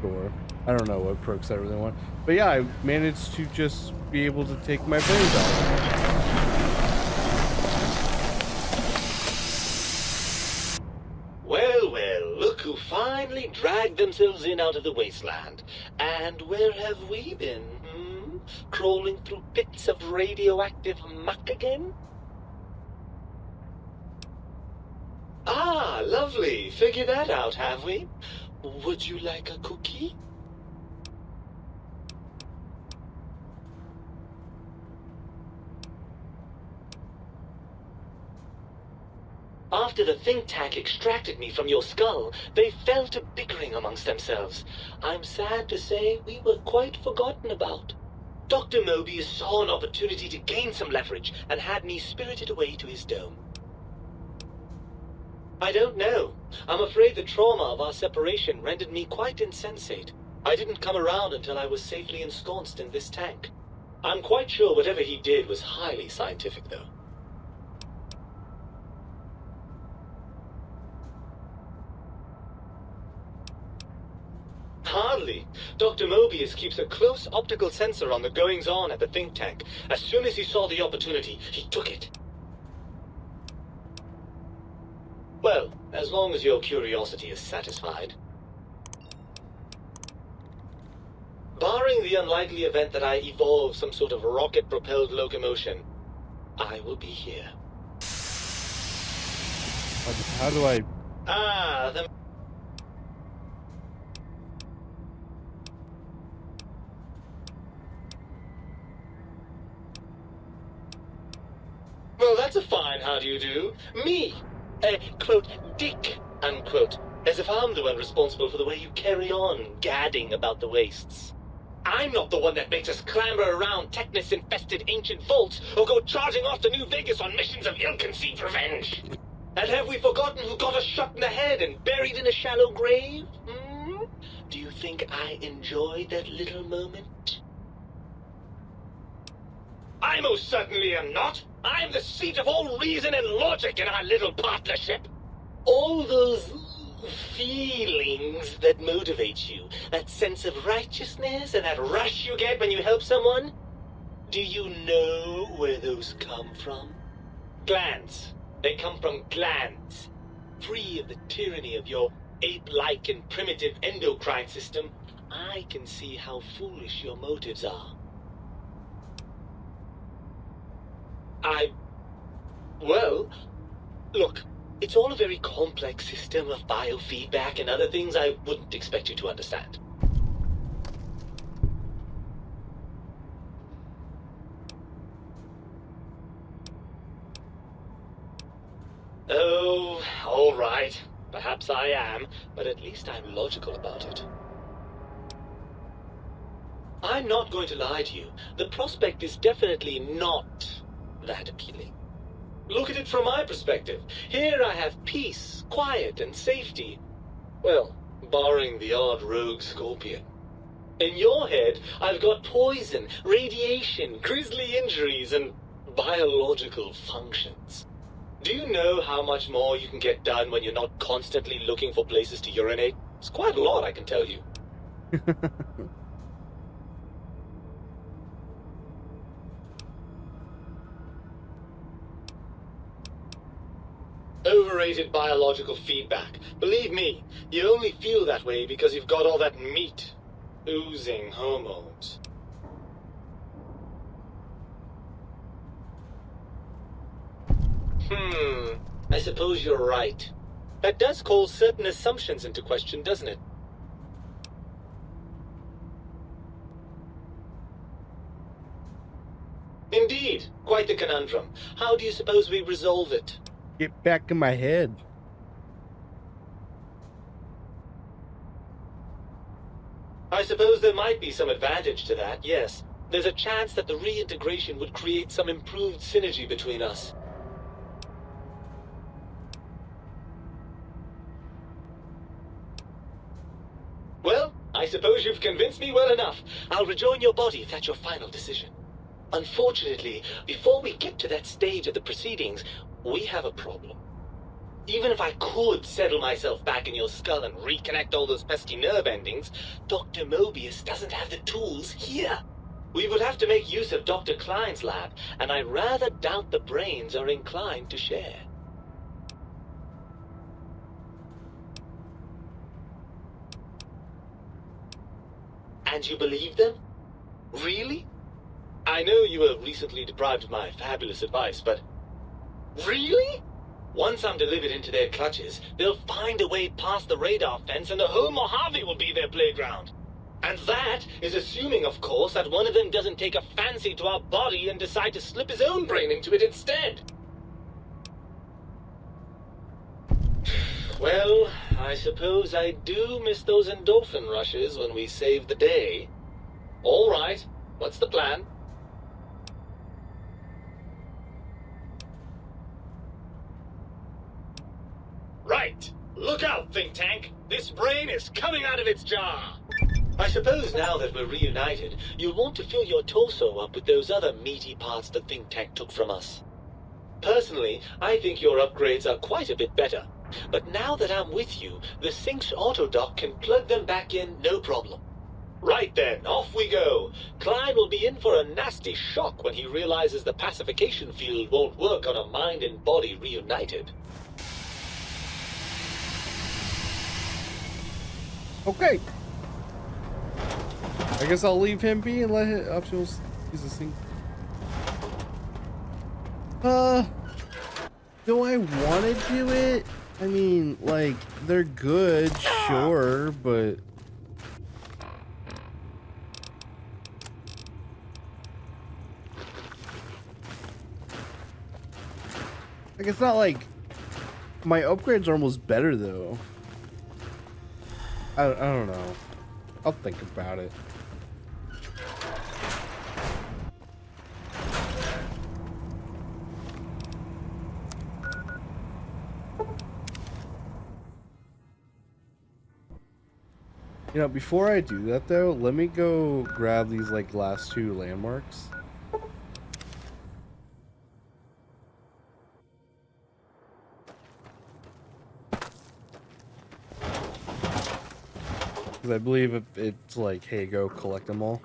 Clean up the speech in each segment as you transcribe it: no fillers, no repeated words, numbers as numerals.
or I don't know what perks I really want. But yeah, I managed to just be able to take my brains out. Well, well, look who finally dragged themselves in out of the wasteland. And where have we been, hmm? Crawling through pits of radioactive muck again? Ah, lovely. Figured that out, have we? Would you like a cookie? After the think tank extracted me from your skull, they fell to bickering amongst themselves. I'm sad to say we were quite forgotten about. Dr. Mobius saw an opportunity to gain some leverage and had me spirited away to his dome. I don't know. I'm afraid the trauma of our separation rendered me quite insensate. I didn't come around until I was safely ensconced in this tank. I'm quite sure whatever he did was highly scientific, though. Hardly. Dr. Mobius keeps a close optical sensor on the goings-on at the think tank. As soon as he saw the opportunity, he took it. Well, as long as your curiosity is satisfied. Barring the unlikely event that I evolve some sort of rocket-propelled locomotion, I will be here. How do I... Ah, the... Well, that's a fine how do you do. Me, quote, dick, unquote. As if I'm the one responsible for the way you carry on gadding about the wastes. I'm not the one that makes us clamber around Technus-infested ancient vaults or go charging off to New Vegas on missions of ill-conceived revenge. And have we forgotten who got us shot in the head and buried in a shallow grave? Hmm? Do you think I enjoyed that little moment? I most certainly am not. I'm the seat of all reason and logic in our little partnership. All those feelings that motivate you, that sense of righteousness and that rush you get when you help someone, do you know where those come from? Glands. They come from glands. Free of the tyranny of your ape-like and primitive endocrine system, I can see how foolish your motives are. Well, look, it's all a very complex system of biofeedback and other things I wouldn't expect you to understand. Oh, all right. Perhaps I am, but at least I'm logical about it. I'm not going to lie to you. The prospect is definitely not that appealing. Look at it from my perspective. Here I have peace, quiet, and safety. Well, barring the odd rogue scorpion. In your head, I've got poison, radiation, grisly injuries, and biological functions. Do you know how much more you can get done when you're not constantly looking for places to urinate? It's quite a lot, I can tell you. Overrated biological feedback. Believe me, you only feel that way because you've got all that meat. Oozing hormones. I suppose you're right. That does call certain assumptions into question, doesn't it? Indeed. Quite the conundrum. How do you suppose we resolve it? Get back in my head. I suppose there might be some advantage to that, yes. There's a chance that the reintegration would create some improved synergy between us. Well, I suppose you've convinced me well enough. I'll rejoin your body if that's your final decision. Unfortunately, before we get to that stage of the proceedings, we have a problem. Even if I could settle myself back in your skull and reconnect all those pesky nerve endings, Dr. Mobius doesn't have the tools here. We would have to make use of Dr. Klein's lab, and I rather doubt the brains are inclined to share. And you believe them? Really? I know you were recently deprived of my fabulous advice, but... Really? Once I'm delivered into their clutches, they'll find a way past the radar fence and the whole Mojave will be their playground. And that is assuming, of course, that one of them doesn't take a fancy to our body and decide to slip his own brain into it instead. Well, I suppose I do miss those endorphin rushes when we save the day. All right, what's the plan? Right! Look out, Think Tank! This brain is coming out of its jar! I suppose now that we're reunited, you'll want to fill your torso up with those other meaty parts the Think Tank took from us. Personally, I think your upgrades are quite a bit better. But now that I'm with you, the Sync's autodock can plug them back in no problem. Right then, off we go. Klein will be in for a nasty shock when he realizes the pacification field won't work on a mind and body reunited. Okay. I guess I'll leave him be and let him optionals use this thing. Do I want to do it? I mean, like, they're good, sure, but... Like, it's not like... My upgrades are almost better, though. I don't know. I'll think about it. You know, before I do that though, let me go grab these like last two landmarks. Because I believe it's like, hey, go collect them all.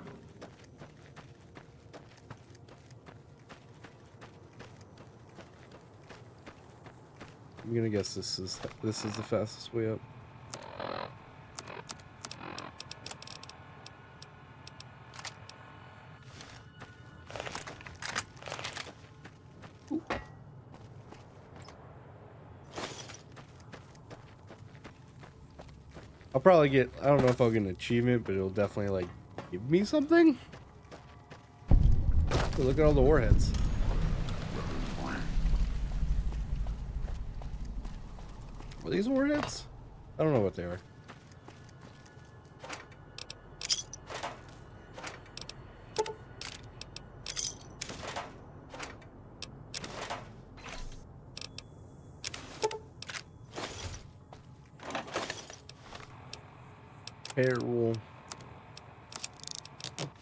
I'm gonna guess this is the fastest way up. I'll probably get, I don't know if I'll get an achievement, but it'll definitely like give me something. Oh, look at all the warheads. Were these warheads? I don't know what they are. Hair wool.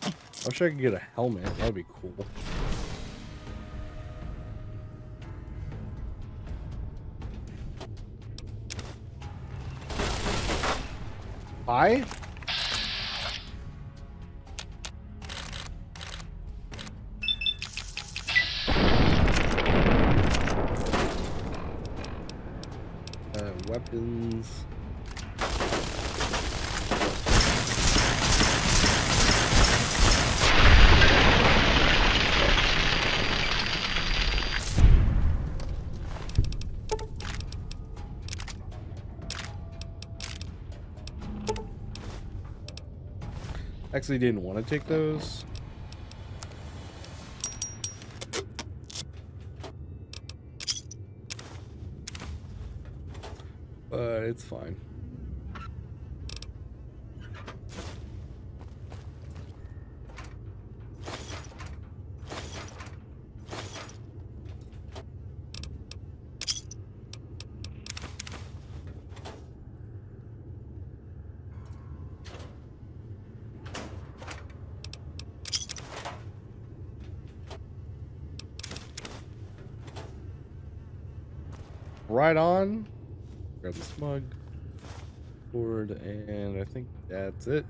I wish I could get a helmet. That'd be cool. Hi? Weapons. Actually didn't want to take those. But it's fine. Right on. Grab the smug board, and I think that's it.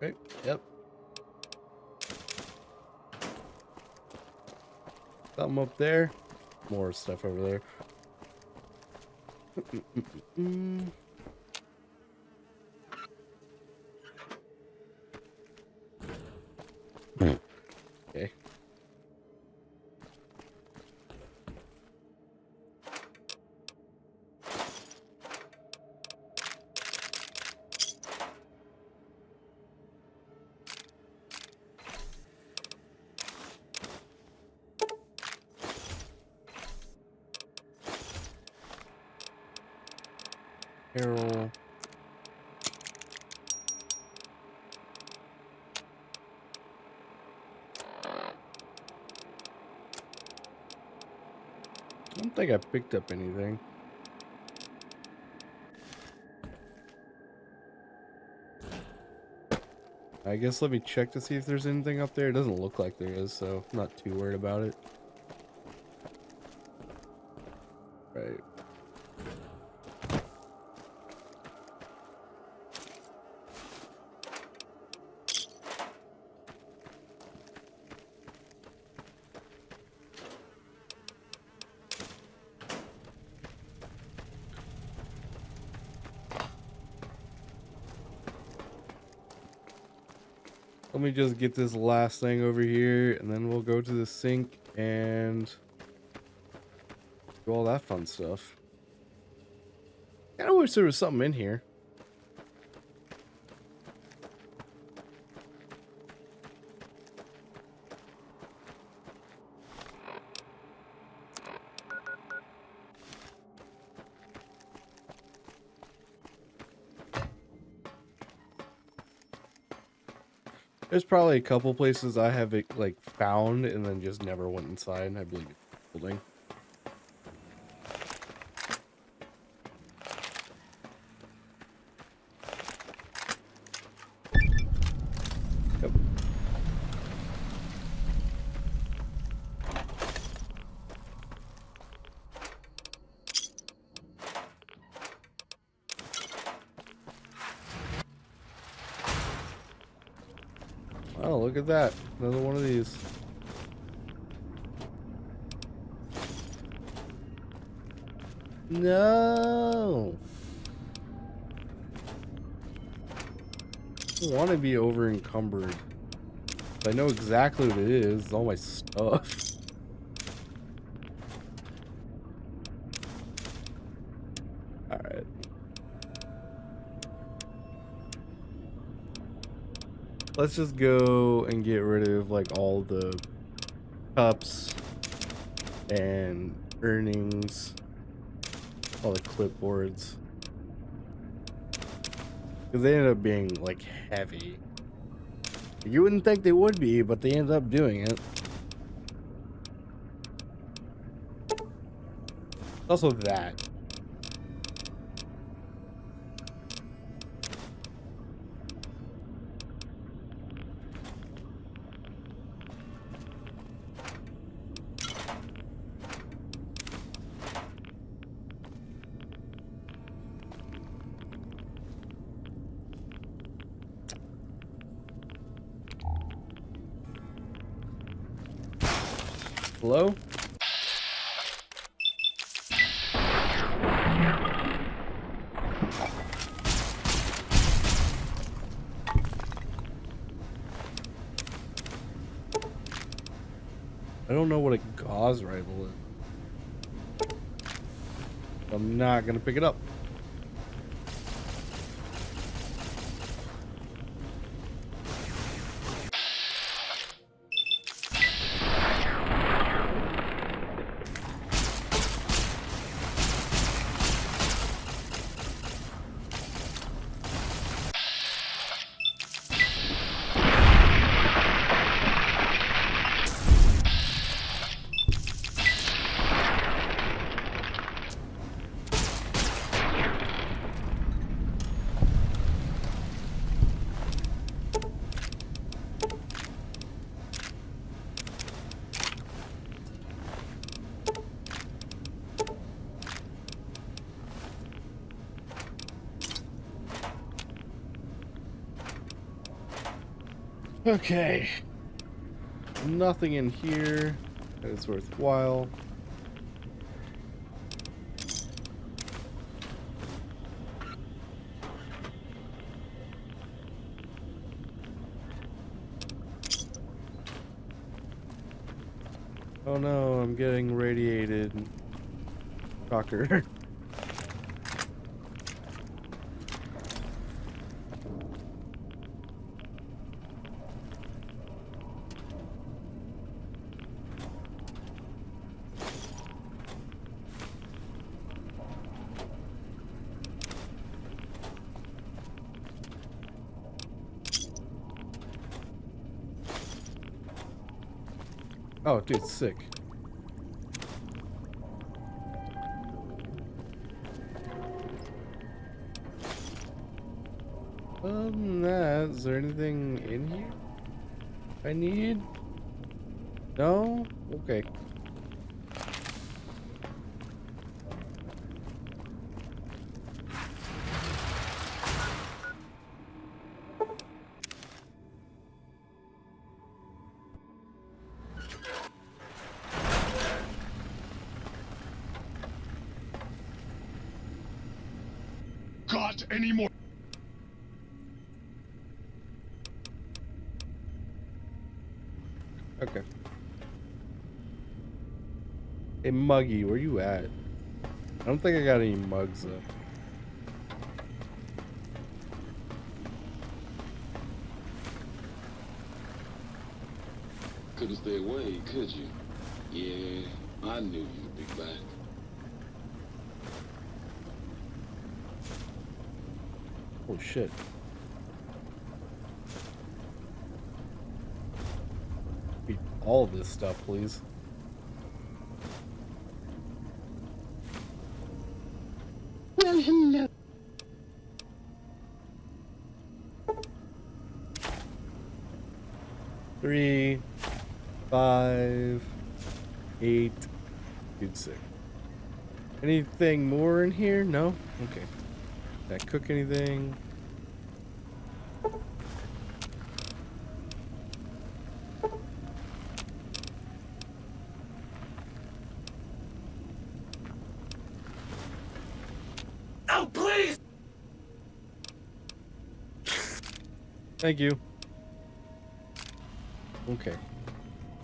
Okay, yep. Something up there. More stuff over there. Okay. Carol. I don't think I picked up anything. I guess let me check to see if there's anything up there. It doesn't look like there is, so I'm not too worried about it. Right. Let me just get this last thing over here, and then we'll go to the sink and do all that fun stuff. I kinda wish there was something in here. There's probably a couple places I have it like found and then just never went inside. I believe it's building. Yep. Oh, look at that. Another one of these. No. I don't want to be over encumbered. I know exactly what it is. It's all my stuff. Alright. Let's just go and get rid of like all the cups and earnings, all the clipboards, because they end up being like heavy. You wouldn't think they would be, but they end up doing it. Also that. Hello? I don't know what a gauze rifle is. I'm not gonna pick it up. Okay. Nothing in here that is worthwhile. Oh no, I'm getting radiated. Shocker. Oh, dude, sick. Other than that, is there anything in here I need? No? Okay. Got any more? Okay. Hey, Muggy, where you at? I don't think I got any mugs, though. Couldn't stay away, could you? Yeah, I knew you'd be back. Holy shit. Eat all this stuff, please. Well, hello. 3, 5, 8. Dude, sick. Anything more in here? No? Okay. Did I cook anything? Oh, please! Thank you. Okay.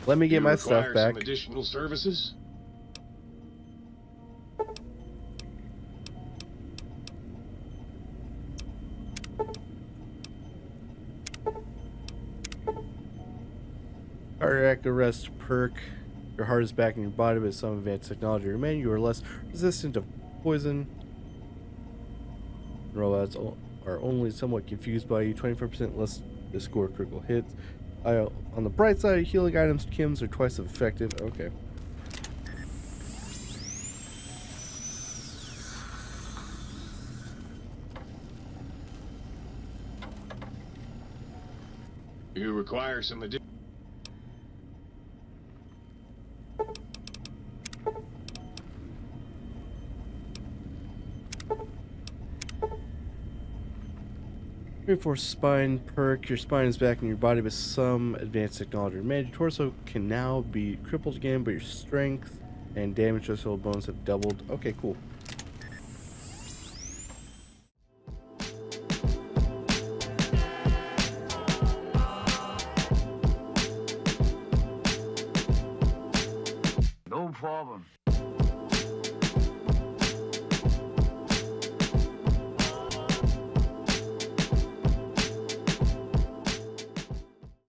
Let me get my stuff back. Some additional services? Cardiac arrest perk. Your heart is back in your body, but some advanced technology remain. You are less resistant to poison. Robots are only somewhat confused by you. 24% less to score critical hits. On the bright side, healing items, chems are twice as effective. Okay. You require some additional... For spine perk, your spine is back in your body, but some advanced technology remains. Your torso can now be crippled again, but your strength and damage threshold bones have doubled. Okay, cool.